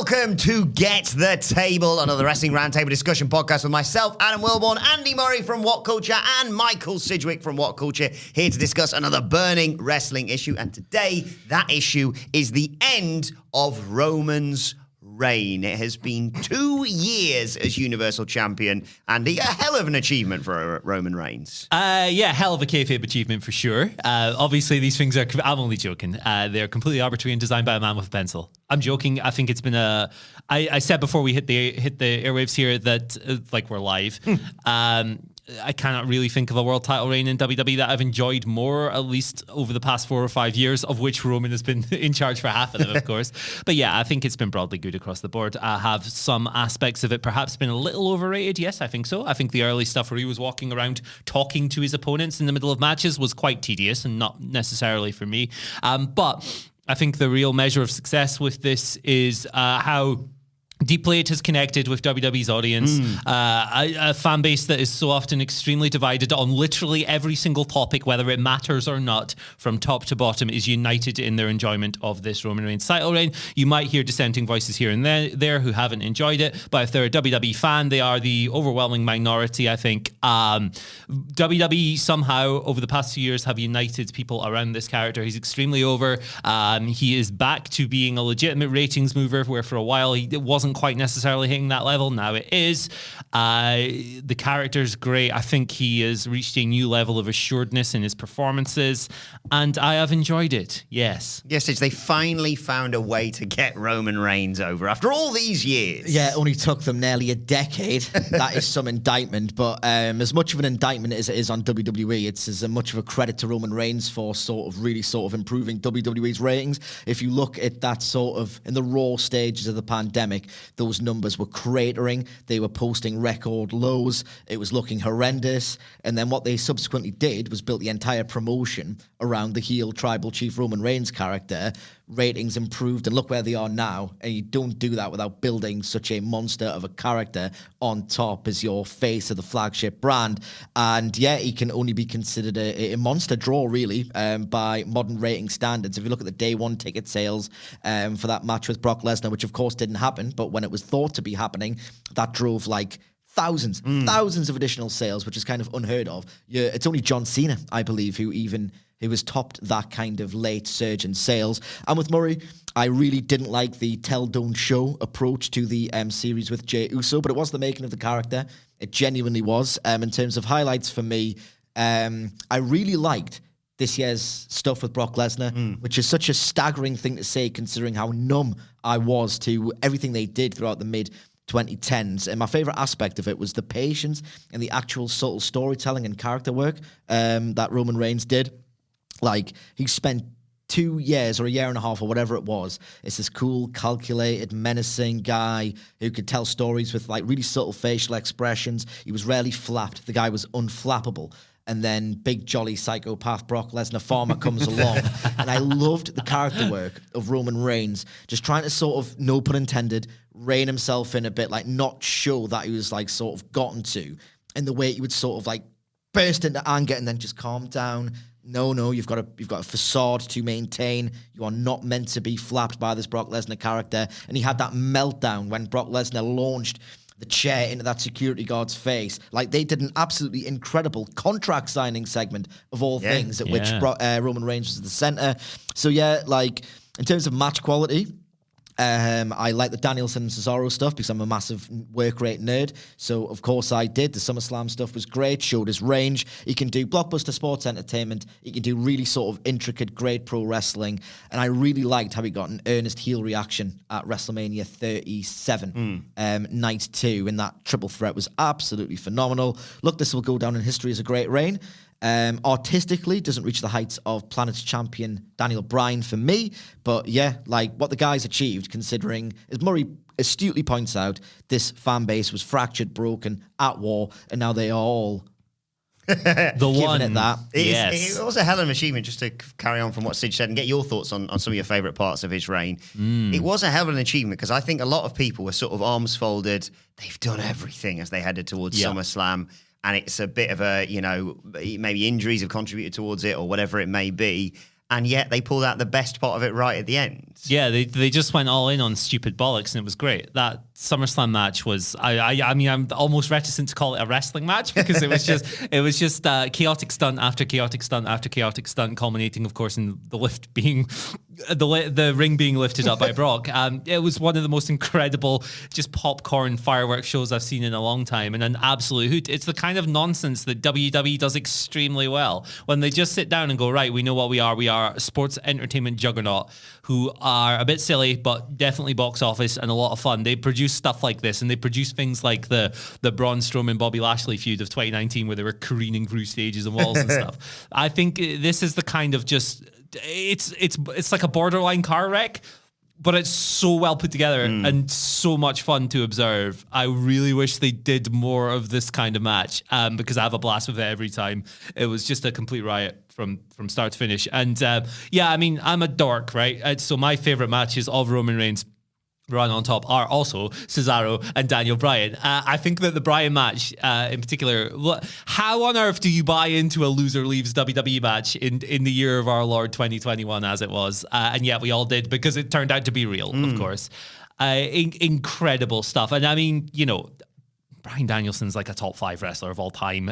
Welcome to Get the Table, another wrestling roundtable discussion podcast with myself, Adam Wilborn, Andy Murray from What Culture, and Michael Sidgwick from What Culture, here to discuss another burning wrestling issue. And today, that issue is the end of Roman's reign. It has been 2 years as Universal Champion, and a hell of an achievement for Roman Reigns. Yeah, hell of a kayfabe achievement for sure. Obviously, these things are, I'm only joking. They're completely arbitrary and designed by a man with a pencil. I'm joking. I think it's been I said before we hit the airwaves here that, like, we're live. I cannot really think of a world title reign in WWE that I've enjoyed more, at least over the past 4 or 5 years, of which Roman has been in charge for half of them, of course. But yeah, I think it's been broadly good across the board. I have some aspects of it perhaps been a little overrated. Yes, I think so. I think the early stuff where he was walking around talking to his opponents in the middle of matches was quite tedious and not necessarily for me. But I think the real measure of success with this is how deeply it has connected with WWE's audience, a fan base that is so often extremely divided on literally every single topic, whether it matters or not, from top to bottom, is united in their enjoyment of this Roman Reigns title reign. You might hear dissenting voices here and there who haven't enjoyed it, but if they're a WWE fan, they are the overwhelming minority, I think. WWE somehow, over the past few years, have united people around this character. He's extremely over. He is back to being a legitimate ratings mover, where for a while he wasn't quite necessarily hitting that level. Now it is. The character's great. I think he has reached a new level of assuredness in his performances, and I have enjoyed it. Yes. Yes, they finally found a way to get Roman Reigns over after all these years. Yeah, it only took them nearly a decade. That is some indictment, but as much of an indictment as it is on WWE, it's as much of a credit to Roman Reigns for really improving WWE's ratings. If you look at that in the raw stages of the pandemic, those numbers were cratering. They were posting record lows. It was looking horrendous. And then what they subsequently did was built the entire promotion around the heel tribal chief Roman Reigns character. Ratings improved, and look where they are now. And you don't do that without building such a monster of a character on top as your face of the flagship brand. And yeah, he can only be considered a monster draw, really, by modern rating standards. If you look at the day one ticket sales for that match with Brock Lesnar, which of course didn't happen, but when it was thought to be happening, that drove like thousands of additional sales, which is kind of unheard of. It's only John Cena, I believe, who has topped that kind of late surge in sales. And with Murray, I really didn't like the tell, don't show approach to the series with Jey Uso, but it was the making of the character. It genuinely was. In terms of highlights for me, I really liked this year's stuff with Brock Lesnar, which is such a staggering thing to say considering how numb I was to everything they did throughout the mid-2010s. And my favourite aspect of it was the patience and the actual subtle storytelling and character work that Roman Reigns did. Like, he spent 2 years or a year and a half or whatever it was. It's this cool, calculated, menacing guy who could tell stories with like really subtle facial expressions. He was rarely flapped. The guy was unflappable. And then big jolly psychopath Brock Lesnar Farmer comes along. And I loved the character work of Roman Reigns, just trying to sort of, no pun intended, rein himself in a bit, like not show that he was like sort of gotten to. And the way he would sort of like burst into anger and then just calm down. No, you've got a facade to maintain. You are not meant to be flapped by this Brock Lesnar character. And he had that meltdown when Brock Lesnar launched the chair into that security guard's face. Like, they did an absolutely incredible contract signing segment of all things at which Roman Reigns was at the center. So yeah, like, in terms of match quality, I like the Danielson and Cesaro stuff because I'm a massive work rate nerd. So, of course, I did. The SummerSlam stuff was great, showed his range. He can do blockbuster sports entertainment. He can do really sort of intricate, great pro wrestling. And I really liked how he got an earnest heel reaction at WrestleMania 37, night 2. And that triple threat was absolutely phenomenal. Look, this will go down in history as a great reign. Artistically, doesn't reach the heights of Planet's champion Daniel Bryan for me, but yeah, like what the guys achieved, considering, as Murray astutely points out, this fan base was fractured, broken, at war, and now they are all the one it that. It was a hell of an achievement, just to carry on from what Sid said and get your thoughts on some of your favourite parts of his reign. It was a hell of an achievement because I think a lot of people were sort of arms folded. They've done everything as they headed towards SummerSlam. And it's a bit of a, maybe injuries have contributed towards it or whatever it may be. and yet they pulled out the best part of it right at the end. Yeah, they just went all in on stupid bollocks, and it was great. That SummerSlam match was, I mean, I'm almost reticent to call it a wrestling match because it was just chaotic stunt after chaotic stunt after chaotic stunt, culminating, of course, in the lift being the ring being lifted up by Brock. It was one of the most incredible, just popcorn fireworks shows I've seen in a long time, and an absolute hoot. It's the kind of nonsense that WWE does extremely well when they just sit down and go, right, we know what we are. We are a sports entertainment juggernaut who are a bit silly, but definitely box office and a lot of fun. They produce stuff like this, and they produce things like the Braun Strowman Bobby Lashley feud of 2019, where they were careening through stages and walls and stuff. I think this is the kind of just it's like a borderline car wreck, but it's so well put together and so much fun to observe. I really wish they did more of this kind of match because I have a blast with it every time. It was just a complete riot from start to finish. And yeah, I mean, I'm a dork, right? So my favorite matches of Roman Reigns run on top are also Cesaro and Daniel Bryan. I think that the Bryan match in particular, how on earth do you buy into a loser leaves WWE match in the year of our Lord 2021 as it was? And yet we all did because it turned out to be real, of course. Incredible stuff. And I mean, you know, Bryan Danielson's like a top 5 wrestler of all time.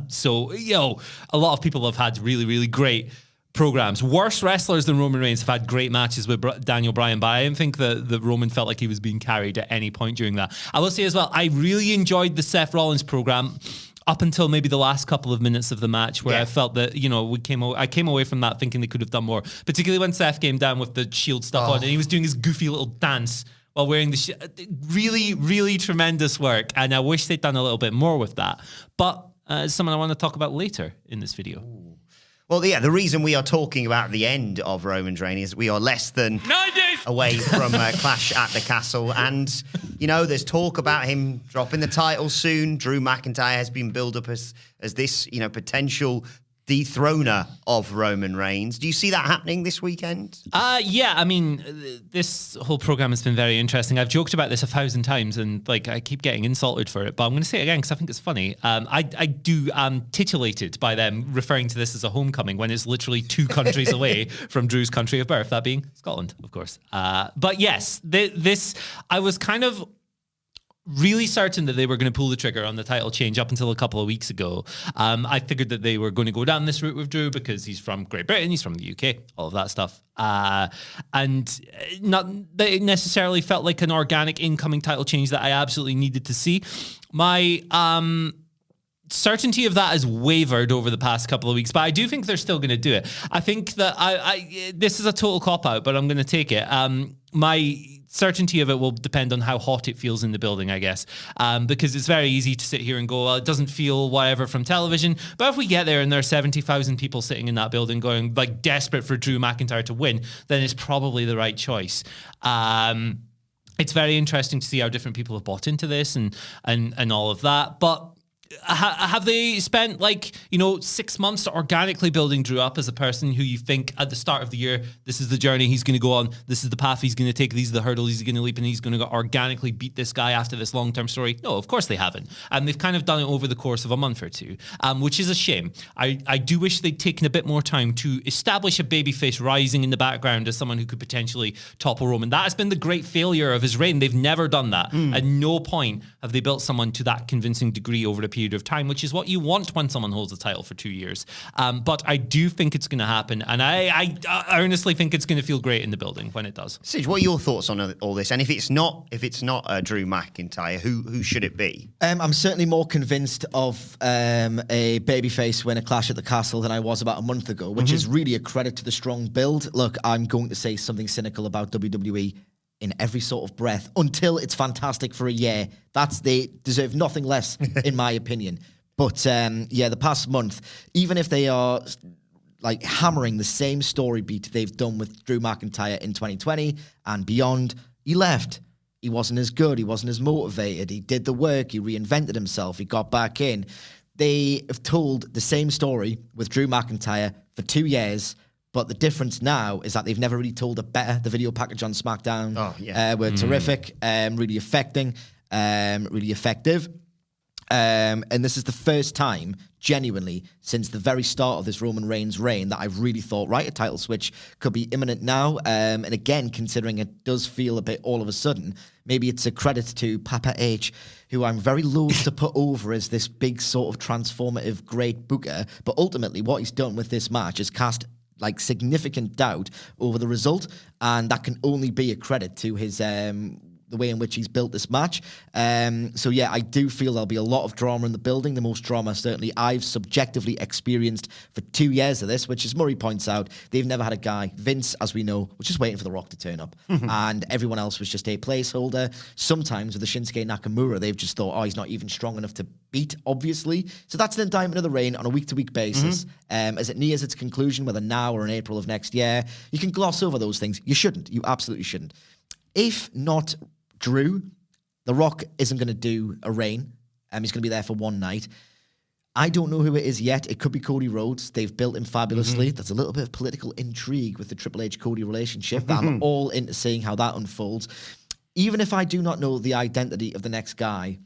So, you know, a lot of people have had really, really great programs. Worse wrestlers than Roman Reigns have had great matches with Daniel Bryan, but I didn't think that Roman felt like he was being carried at any point during that. I will say as well, I really enjoyed the Seth Rollins program up until maybe the last couple of minutes of the match, where I felt that, you know, I came away from that thinking they could have done more, particularly when Seth came down with the Shield stuff on and he was doing his goofy little dance while wearing the really, really tremendous work. And I wish they'd done a little bit more with that. But it's something I want to talk about later in this video. Well, yeah, the reason we are talking about the end of Roman's reign is we are less than 9 days away from Clash at the Castle. And, you know, there's talk about him dropping the title soon. Drew McIntyre has been built up as this, you know, potential dethroner of Roman Reigns. Do you see that happening this weekend? Yeah, I mean, this whole program has been very interesting. I've joked about this 1,000 times and like I keep getting insulted for it, but I'm going to say it again because I think it's funny. I am titillated by them referring to this as a homecoming when it's literally 2 countries away from Drew's country of birth, that being Scotland, of course. But yes, this I was kind of really certain that they were going to pull the trigger on the title change up until a couple of weeks ago. I figured that they were going to go down this route with Drew because he's from Great Britain, he's from the UK, all of that stuff. And not that it necessarily felt like an organic incoming title change that I absolutely needed to see. My certainty of that has wavered over the past couple of weeks, but I do think they're still going to do it. I think that this is a total cop-out, but I'm going to take it. My certainty of it will depend on how hot it feels in the building, I guess, because it's very easy to sit here and go, well, it doesn't feel whatever from television. But if we get there and there are 70,000 people sitting in that building going like desperate for Drew McIntyre to win, then it's probably the right choice. It's very interesting to see how different people have bought into this and all of that. But have they spent 6 months organically building Drew up as a person who you think at the start of the year, this is the journey he's going to go on, this is the path he's going to take, these are the hurdles he's going to leap, and he's going to organically beat this guy after this long-term story? No, of course they haven't. And they've kind of done it over the course of a month or two, which is a shame. I do wish they'd taken a bit more time to establish a babyface rising in the background as someone who could potentially topple Roman. That has been the great failure of his reign. They've never done that. At no point have they built someone to that convincing degree over a period of time, which is what you want when someone holds the title for 2 years. But I do think it's going to happen, and I earnestly think it's going to feel great in the building when it does. Sige, what are your thoughts on all this? And if it's not Drew McIntyre, who should it be? I'm certainly more convinced of a babyface win a Clash at the Castle than I was about a month ago, which is really a credit to the strong build. Look, I'm going to say something cynical about WWE in every sort of breath until it's fantastic for a year. They deserve nothing less, in my opinion. But the past month, even if they are like hammering the same story beat they've done with Drew McIntyre in 2020 and beyond, he left. He wasn't as good. He wasn't as motivated. He did the work. He reinvented himself. He got back in. They have told the same story with Drew McIntyre for 2 years. But the difference now is that they've never really told it better. The video package on SmackDown were terrific, really affecting, really effective. And this is the first time, genuinely, since the very start of this Roman Reigns reign that I've really thought, right, a title switch could be imminent now. And again, considering it does feel a bit all of a sudden, maybe it's a credit to Papa H, who I'm very loath to put over as this big sort of transformative great booker. But ultimately, what he's done with this match is cast like significant doubt over the result, and that can only be a credit to his the way in which he's built this match. So yeah, I do feel there'll be a lot of drama in the building. The most drama certainly I've subjectively experienced for 2 years of this, which as Murray points out, they've never had a guy. Vince, as we know, was just waiting for The Rock to turn up. And everyone else was just a placeholder. Sometimes with the Shinsuke Nakamura, they've just thought, oh, he's not even strong enough to beat, obviously. So that's an indictment of the reign on a week-to-week basis. As it nears its conclusion, whether now or in April of next year, you can gloss over those things. You shouldn't. You absolutely shouldn't. If not Drew, The Rock isn't going to do a reign. He's going to be there for one night. I don't know who it is yet. It could be Cody Rhodes. They've built him fabulously. There's a little bit of political intrigue with the Triple H-Cody relationship. I'm all into seeing how that unfolds. Even if I do not know the identity of the next guy,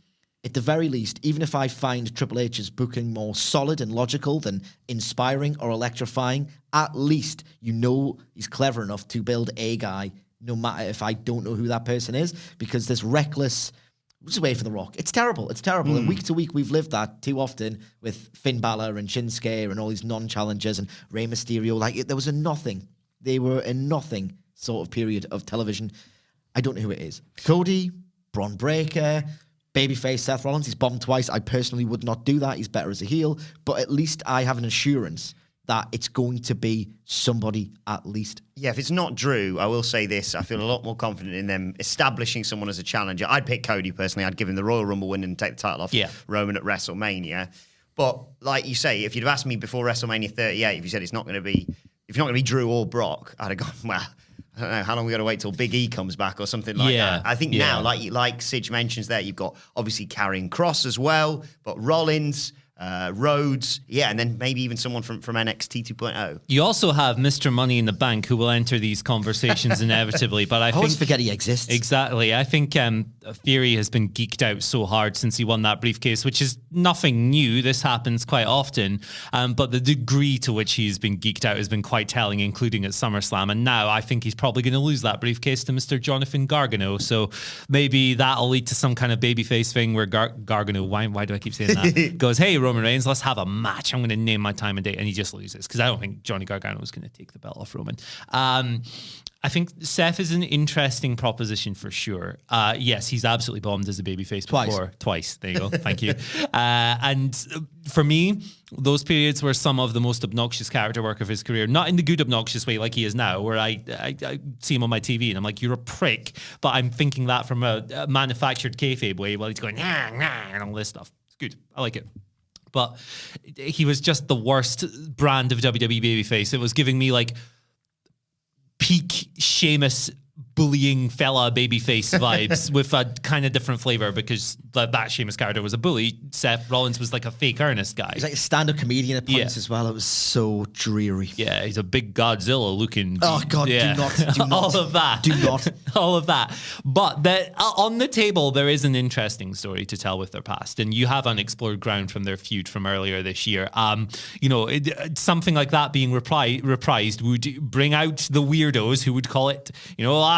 at the very least, even if I find Triple H's booking more solid and logical than inspiring or electrifying, at least you know he's clever enough to build a guy no matter if I don't know who that person is, because this reckless, just wait for The Rock. It's terrible. It's terrible. And week to week, we've lived that too often with Finn Balor and Shinsuke and all these non-challengers and Rey Mysterio. Like, there was a nothing. They were a nothing sort of period of television. I don't know who it is. Cody, Braun Breaker, babyface Seth Rollins. He's bombed twice. I personally would not do that. He's better as a heel. But at least I have an assurance that it's going to be somebody at least. Yeah, if it's not Drew, I will say this. I feel a lot more confident in them establishing someone as a challenger. I'd pick Cody personally. I'd give him the Royal Rumble win and take the title off Roman at WrestleMania. But like you say, if you'd have asked me before WrestleMania 38, if you said it's not going to be, if you're not going to be Drew or Brock, I'd have gone, well, I don't know, how long we got to wait till Big E comes back or something like that. I think now, like Sidge mentions there, you've got obviously Karrion Kross as well, but Rollins, Rhodes, and then maybe even someone from NXT 2.0. You also have Mr. Money in the Bank who will enter these conversations inevitably, but I always forget he exists. Exactly. I think Theory has been geeked out so hard since he won that briefcase, which is nothing new. This happens quite often, but the degree to which he's been geeked out has been quite telling, including at SummerSlam. And now I think he's probably going to lose that briefcase to Mr. Jonathan Gargano. So maybe that'll lead to some kind of babyface thing where Gargano, why do I keep saying that? Goes, hey, Roman Reigns, let's have a match. I'm going to name my time and date. And he just loses because I don't think Johnny Gargano is going to take the belt off Roman. I think Seth is an interesting proposition for sure. Yes, he's absolutely bombed as a babyface before. Twice. There you go. Thank you. And for me, those periods were some of the most obnoxious character work of his career. Not in the good obnoxious way like he is now, where I see him on my TV and I'm like, you're a prick. But I'm thinking that from a manufactured kayfabe way while he's going, nah, and all this stuff. It's good. I like it. But he was just the worst brand of WWE babyface. It was giving me like peak Sheamus bullying fella babyface vibes with a kind of different flavor because that Sheamus character was a bully. Seth Rollins was like a fake earnest guy. He's like a stand-up comedian at points as well. It was so dreary. Yeah, he's a big Godzilla looking. Oh God, do not. All of that. Do not. All of that. But on the table, there is an interesting story to tell with their past, and you have unexplored ground from their feud from earlier this year. Something like that being reprised would bring out the weirdos who would call it,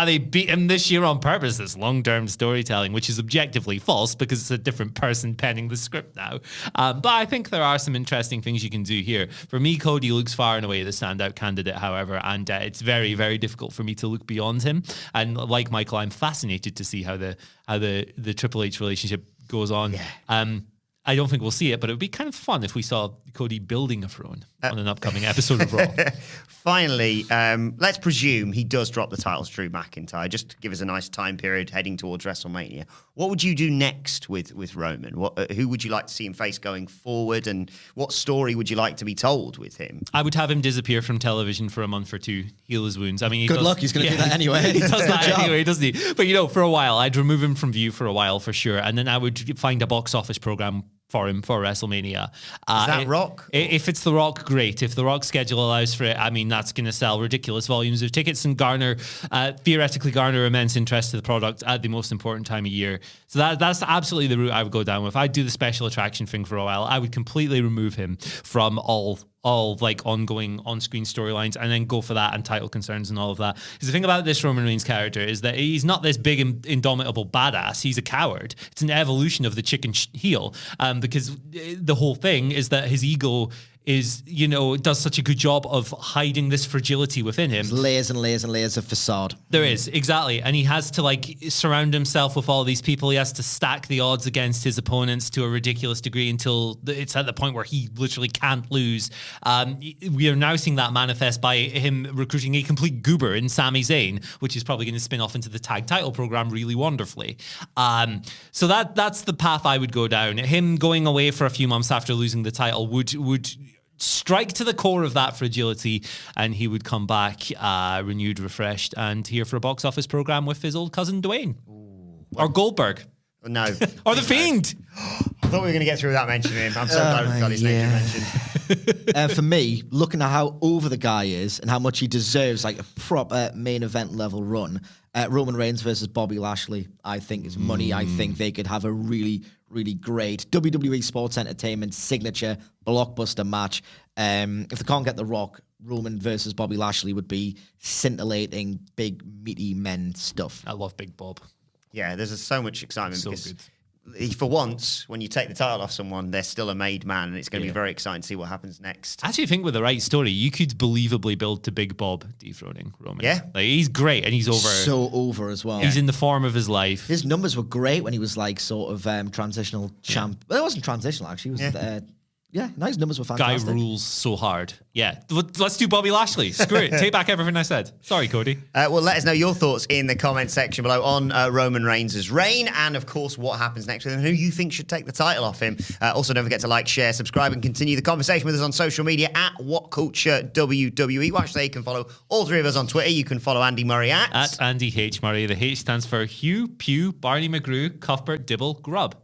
they beat him this year on purpose, this long-term storytelling, which is objectively false because it's a different person penning the script now. But I think there are some interesting things you can do here. For me, Cody looks far and away the standout candidate, however, and it's very, very difficult for me to look beyond him. And like Michael, I'm fascinated to see how the Triple H relationship goes on. Yeah. I don't think we'll see it, but it would be kind of fun if we saw Cody building a throne on an upcoming episode of Raw. Finally, let's presume he does drop the titles to Drew McIntyre, just to give us a nice time period heading towards WrestleMania. What would you do next with Roman? Who would you like to see him face going forward, and what story would you like to be told with him? I would have him disappear from television for a month or two, heal his wounds. I mean, good luck. He's going to do that anyway. He does that anyway, doesn't he? But for a while, I'd remove him from view for a while for sure, and then I would find a box office program for him for WrestleMania. Is that Rock? If it's The Rock, great. If The Rock's schedule allows for it, I mean, that's going to sell ridiculous volumes of tickets and theoretically garner immense interest to the product at the most important time of year. So that's absolutely the route I would go down with. I'd do the special attraction thing for a while. I would completely remove him from all like ongoing on-screen storylines and then go for that and title concerns and all of that. Because the thing about this Roman Reigns character is that he's not this big indomitable badass. He's a coward. It's an evolution of the chicken heel, because the whole thing is that his ego is, does such a good job of hiding this fragility within him. There's layers and layers and layers of facade. There is, exactly. And he has to surround himself with all these people. He has to stack the odds against his opponents to a ridiculous degree until it's at the point where he literally can't lose. We are now seeing that manifest by him recruiting a complete goober in Sami Zayn, which is probably going to spin off into the tag title program really wonderfully. So that's the path I would go down. Him going away for a few months after losing the title would strike to the core of that fragility, and he would come back renewed, refreshed, and here for a box office program with his old cousin Dwayne. Or Goldberg. No. Or The Fiend. I thought we were going to get through without mentioning him. I'm so glad we got his name mentioned. For me, looking at how over the guy is and how much he deserves, like a proper main event level run, Roman Reigns versus Bobby Lashley, I think is money. I think they could have a really, really great WWE Sports Entertainment signature blockbuster match. If they can't get The Rock, Roman versus Bobby Lashley would be scintillating, big, meaty men stuff. I love Big Bob. Yeah, there's so much excitement So because good. for once, when you take the title off someone, they're still a made man, and it's going to be very exciting to see what happens next. I actually think with the right story, you could believably build to Big Bob dethroning Roman. Yeah. He's great, and he's over. So over as well. He's in the form of his life. His numbers were great when he was like sort of transitional champ. Well, it wasn't transitional actually. It was his numbers were Guy fantastic. rules so hard. Yeah. Let's do Bobby Lashley. Screw it. Take back everything I said. Sorry, Cody. Well, let us know your thoughts in the comment section below on Roman Reigns' reign, and of course, what happens next with him, who you think should take the title off him. Also, don't forget to like, share, subscribe, and continue the conversation with us on social media at WhatCultureWWE. Watch there. You can follow all three of us on Twitter. You can follow Andy Murray at Andy H. Murray. The H stands for Hugh, Pew, Barney McGrew, Cuthbert, Dibble, Grubb.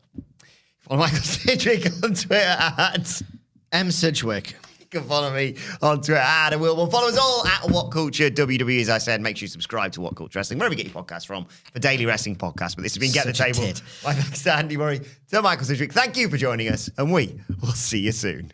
Follow Michael Sidgwick on Twitter at M. Sidgwick. You can follow me on Twitter at Will. Follow us all at What Culture WWE. As I said, make sure you subscribe to What Culture Wrestling, wherever you get your podcasts from, for daily wrestling podcasts. But this has been Get the Such a Table. tit. My thanks to Andy Murray, to Michael Sidgwick. Thank you for joining us, and we will see you soon.